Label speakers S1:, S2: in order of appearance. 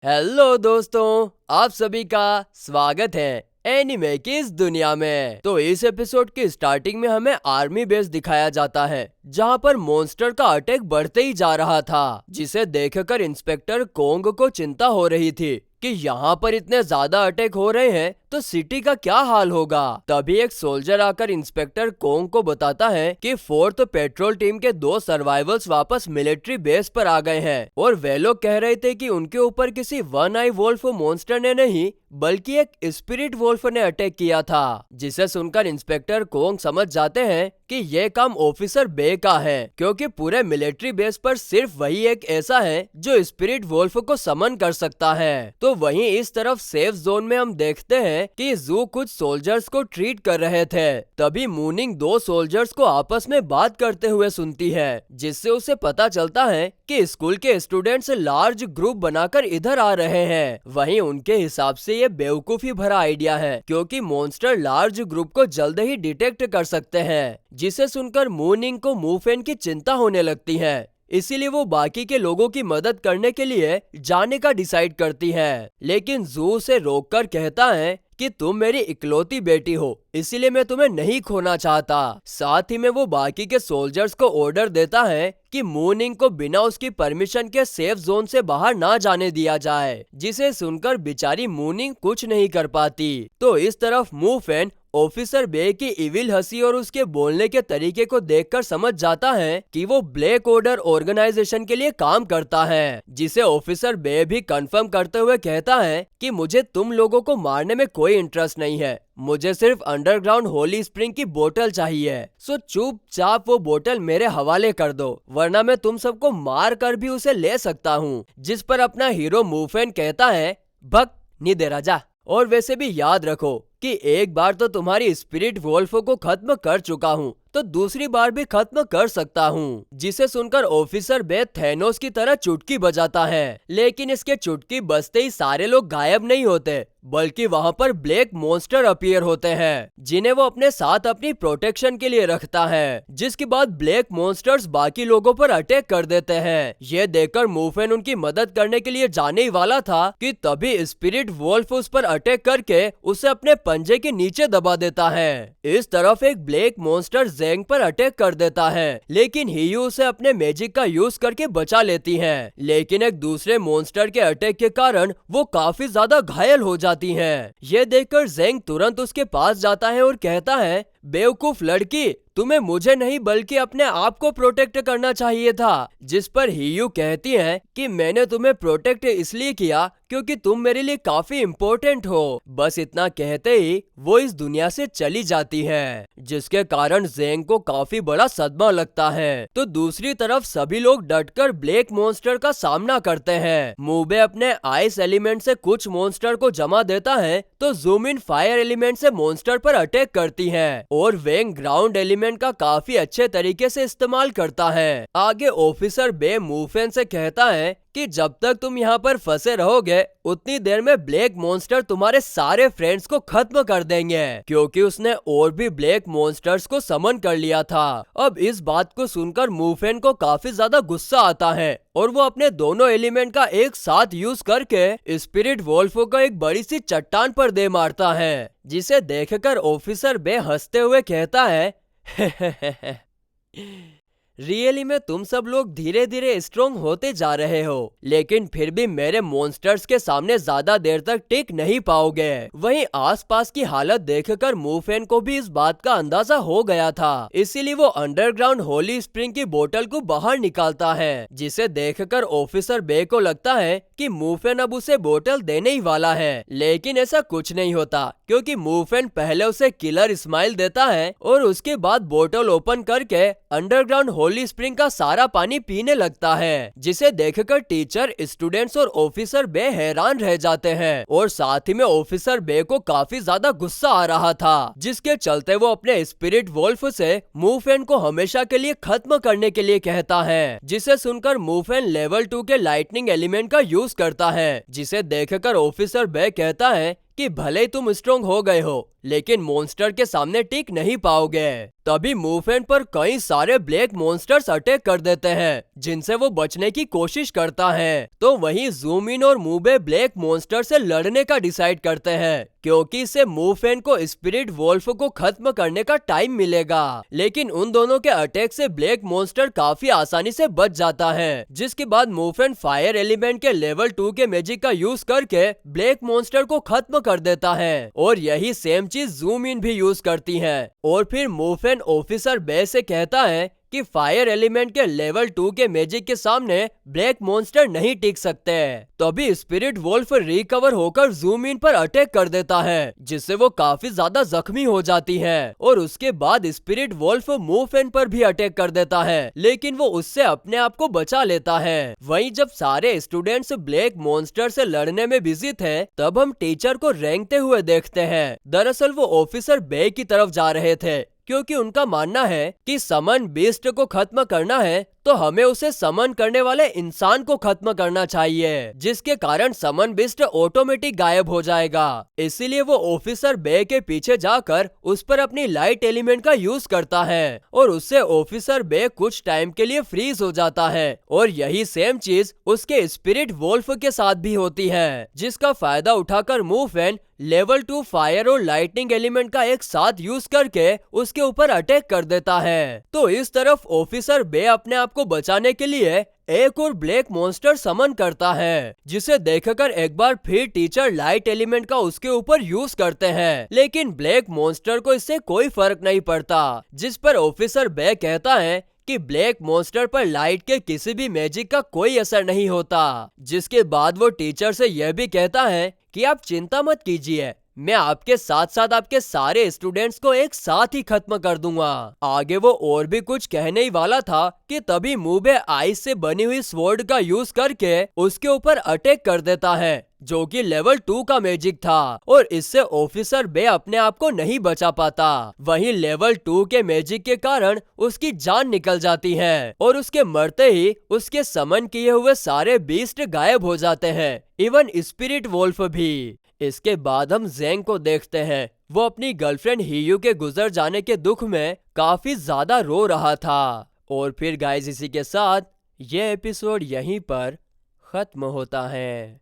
S1: Hello दोस्तों, आप सभी का स्वागत है एनिमे की इस दुनिया में। तो इस एपिसोड की स्टार्टिंग में हमें आर्मी बेस दिखाया जाता है जहां पर मॉन्स्टर का अटैक बढ़ते ही जा रहा था, जिसे देखकर इंस्पेक्टर कोंग को चिंता हो रही थी कि यहाँ पर इतने ज्यादा अटैक हो रहे हैं तो सिटी का क्या हाल होगा। तभी एक सोल्जर आकर इंस्पेक्टर कोंग को बताता है कि फोर्थ पेट्रोल टीम के 2 सर्वाइवल्स वापस मिलिट्री बेस पर आ गए हैं और वे लोग कह रहे थे कि उनके ऊपर किसी वन आई वोल्फ मॉन्स्टर ने नहीं बल्कि एक स्पिरिट वोल्फ ने अटैक किया था। जिसे सुनकर इंस्पेक्टर कोंग समझ जाते हैं कि ये काम ऑफिसर बे का है, क्योंकि पूरे मिलिट्री बेस पर सिर्फ वही एक ऐसा है जो स्पिरिट वोल्फ को समन कर सकता है। तो वहीं इस तरफ सेफ जोन में हम देखते हैं कि जू कुछ सोल्जर्स को ट्रीट कर रहे थे। तभी मूनिंग 2 सोल्जर्स को आपस में बात करते हुए सुनती है, जिससे उसे पता चलता है कि स्कूल के स्टूडेंट्स लार्ज ग्रुप बनाकर इधर आ रहे हैं। वहीं उनके हिसाब से ये बेवकूफी भरा आइडिया है, क्योंकि मॉन्स्टर लार्ज ग्रुप को जल्द ही डिटेक्ट कर सकते हैं। जिसे सुनकर मूनिंग को मूफेन की चिंता होने लगती है, इसीलिए वो बाकी के लोगों की मदद करने के लिए जाने का डिसाइड करती है। लेकिन जू उसे रोककर कहता है कि तुम मेरी इकलौती बेटी हो, इसीलिए मैं तुम्हें नहीं खोना चाहता। साथ ही में वो बाकी के सोल्जर्स को ऑर्डर देता है कि मूनिंग को बिना उसकी परमिशन के सेफ जोन से बाहर ना जाने दिया जाए। जिसे सुनकर बेचारी मूनिंग कुछ नहीं कर पाती। तो इस तरफ मूफेन ऑफिसर बे की इविल हंसी और उसके बोलने के तरीके को देखकर समझ जाता है कि वो ब्लैक ऑर्डर ऑर्गेनाइजेशन के लिए काम करता है। जिसे ऑफिसर बे भी कंफर्म करते हुए कहता है कि मुझे तुम लोगों को मारने में कोई इंटरेस्ट नहीं है, मुझे सिर्फ अंडरग्राउंड होली स्प्रिंग की बोतल चाहिए। सो चुपचाप वो बोतल मेरे हवाले कर दो, वरना मैं तुम सबको मार कर भी उसे ले सकता हूँ। जिस पर अपना हीरो मूफेन कहता है, भग नहीं दे राजा। और वैसे भी याद रखो कि एक बार तो तुम्हारी स्पिरिट वोल्फ को खत्म कर चुका हूँ, तो दूसरी बार भी खत्म कर सकता हूँ। जिसे सुनकर ऑफिसर बे थैनोस की तरह चुटकी बजाता है, लेकिन इसके चुटकी बजते ही सारे लोग गायब नहीं होते, बल्कि वहाँ पर ब्लैक मॉन्स्टर अपीयर होते हैं, जिन्हें वो अपने साथ अपनी प्रोटेक्शन के लिए रखता है। जिसके बाद ब्लैक मॉन्स्टर्स बाकी लोगों पर अटैक कर देते हैं। ये देखकर मूफेन उनकी मदद करने के लिए जाने ही वाला था कि तभी स्पिरिट वोल्फ उस पर अटैक करके उसे अपने पंजे के नीचे दबा देता है। इस तरफ एक ब्लैक मॉन्स्टर जेंग पर अटैक कर देता है, लेकिन हियू उसे अपने मैजिक का यूज करके बचा लेती है। लेकिन एक दूसरे मॉन्स्टर के अटैक के कारण वो काफी ज्यादा घायल हो जाती हैं। ये देखकर जेंग तुरंत उसके पास जाता है और कहता है, बेवकूफ लड़की, तुम्हें मुझे नहीं बल्कि अपने आप को प्रोटेक्ट करना चाहिए था। जिस पर हियू कहती है कि मैंने तुम्हें प्रोटेक्ट इसलिए किया क्योंकि तुम मेरे लिए काफी इम्पोर्टेंट हो। बस इतना कहते ही वो इस दुनिया से चली जाती है, जिसके कारण जेंग को काफी बड़ा सदमा लगता है। तो दूसरी तरफ सभी लोग डटकर ब्लैक मॉन्स्टर का सामना करते हैं। मूबे अपने आइस एलिमेंट से कुछ मॉन्स्टर को जमा देता है, तो जूम इन फायर एलिमेंट से मॉन्स्टर पर अटैक करती है और वेंग ग्राउंड एलिमेंट का काफी अच्छे तरीके से इस्तेमाल करता है। आगे ऑफिसर बे मूफेन से कहता है कि जब तक तुम यहाँ पर फंसे रहोगे उतनी देर में ब्लैक मॉन्स्टर तुम्हारे सारे फ्रेंड्स को खत्म कर देंगे, क्योंकि उसने और भी ब्लैक मॉन्स्टर्स को समन कर लिया था। अब इस बात को सुनकर मूफेन को काफी ज्यादा गुस्सा आता है और वो अपने दोनों एलिमेंट का एक साथ यूज करके स्पिरिट वोल्फ को एक बड़ी सी चट्टान पर दे मारता है। जिसे देखकर ऑफिसर बे हंसते हुए कहता है, रियली में तुम सब लोग धीरे धीरे स्ट्रॉन्ग होते जा रहे हो, लेकिन फिर भी मेरे मॉन्स्टर्स के सामने ज्यादा देर तक टिक नहीं पाओगे। वहीं आसपास की हालत देखकर मूफेन को भी इस बात का अंदाजा हो गया था, इसीलिए वो अंडरग्राउंड होली स्प्रिंग की बोतल को बाहर निकालता है। जिसे देखकर ऑफिसर बे को लगता है कि मूफेन अब उसे बोतल देने ही वाला है, लेकिन ऐसा कुछ नहीं होता, क्योंकि मूफेन पहले उसे किलर स्माइल देता है और उसके बाद बोतल ओपन करके अंडरग्राउंड होली स्प्रिंग का सारा पानी पीने लगता है। जिसे देखकर टीचर, स्टूडेंट्स और ऑफिसर बे हैरान रह जाते हैं और साथ ही में ऑफिसर बे को काफी ज्यादा गुस्सा आ रहा था, जिसके चलते वो अपने स्पिरिट वोल्फ से मूफेन को हमेशा के लिए खत्म करने के लिए कहता है। जिसे सुनकर मूफेन लेवल 2 के लाइटनिंग एलिमेंट का यूज करता है। जिसे देखकर ऑफिसर बे कहता है कि भले तुम स्ट्रॉन्ग हो गए हो, लेकिन मॉन्स्टर के सामने टिक नहीं पाओगे। तभी मूवमेंट पर कई सारे ब्लैक मॉन्स्टर्स अटैक कर देते हैं, जिनसे वो बचने की कोशिश करता है। तो वहीं जूम इन और मूबे ब्लैक मॉन्स्टर से लड़ने का डिसाइड करते हैं, क्योंकि इससे मूवमेंट को स्पिरिट वोल्फ को खत्म करने का टाइम मिलेगा। लेकिन उन दोनों के अटैक से ब्लैक मॉन्स्टर काफी आसानी से बच जाता है, जिसके बाद मूवमेंट फायर एलिमेंट के लेवल 2 के मैजिक का यूज करके ब्लैक मॉन्स्टर को खत्म कर देता है। और यही सेम चीज जूम इन भी यूज करती है। और फिर मूवमेंट ऑफिसर बे से कहता है कि फायर एलिमेंट के लेवल 2 के मैजिक के सामने ब्लैक मॉन्स्टर नहीं टिक सकते। तभी स्पिरिट वोल्फ रिकवर होकर जूम इन पर अटैक कर देता है, जिससे वो काफी ज्यादा जख्मी हो जाती है। और उसके बाद स्पिरिट वोल्फ मूवमेंट पर भी अटैक कर देता है, लेकिन वो उससे अपने आप को बचा लेता है। वहीं जब सारे स्टूडेंट्स ब्लैक मॉन्स्टर से लड़ने में बिजी थे, तब हम टीचर को रेंगते हुए देखते हैं। दरअसल वो ऑफिसर बे की तरफ जा रहे थे, क्योंकि उनका मानना है कि समन बीस्ट को खत्म करना है तो हमें उसे समन करने वाले इंसान को खत्म करना चाहिए, जिसके कारण समन बीस्ट ऑटोमेटिक गायब हो जाएगा। इसीलिए वो ऑफिसर बे के पीछे जाकर उस पर अपनी लाइट एलिमेंट का यूज करता है और उससे ऑफिसर बे कुछ टाइम के लिए फ्रीज हो जाता है। और यही सेम चीज उसके स्पिरिट वोल्फ के साथ भी होती है, जिसका फायदा उठाकर मूवमेंट लेवल 2 फायर और लाइटनिंग एलिमेंट का एक साथ यूज करके उसके ऊपर अटैक कर देता है। तो इस तरफ ऑफिसर बे अपने आप को बचाने के लिए एक और ब्लैक मॉन्स्टर समन करता है, जिसे देखकर एक बार फिर टीचर लाइट एलिमेंट का उसके ऊपर यूज करते हैं। लेकिन ब्लैक मॉन्स्टर को इससे कोई फर्क नहीं पड़ता, जिस पर ऑफिसर बे कहता है कि ब्लैक मॉन्स्टर पर लाइट के किसी भी मैजिक का कोई असर नहीं होता। जिसके बाद वो टीचर से यह भी कहता है कि आप चिंता मत कीजिए, मैं आपके साथ साथ आपके सारे स्टूडेंट्स को एक साथ ही खत्म कर दूंगा। आगे वो और भी कुछ कहने ही वाला था कि तभी मूबे आइस से बनी हुई स्वॉर्ड का यूज करके उसके ऊपर अटैक कर देता है, जो कि लेवल 2 का मैजिक था। और इससे ऑफिसर बे अपने आप को नहीं बचा पाता। वहीं लेवल 2 के मैजिक के कारण उसकी जान निकल जाती है और उसके मरते ही उसके समन किए हुए सारे बीस्ट गायब हो जाते हैं, इवन स्पिरिट वोल्फ भी। इसके बाद हम ज़ेंग को देखते हैं। वो अपनी गर्लफ्रेंड हियू के गुजर जाने के दुख में काफी ज्यादा रो रहा था। और फिर गाइस, इसी के साथ ये एपिसोड यहीं पर खत्म होता है।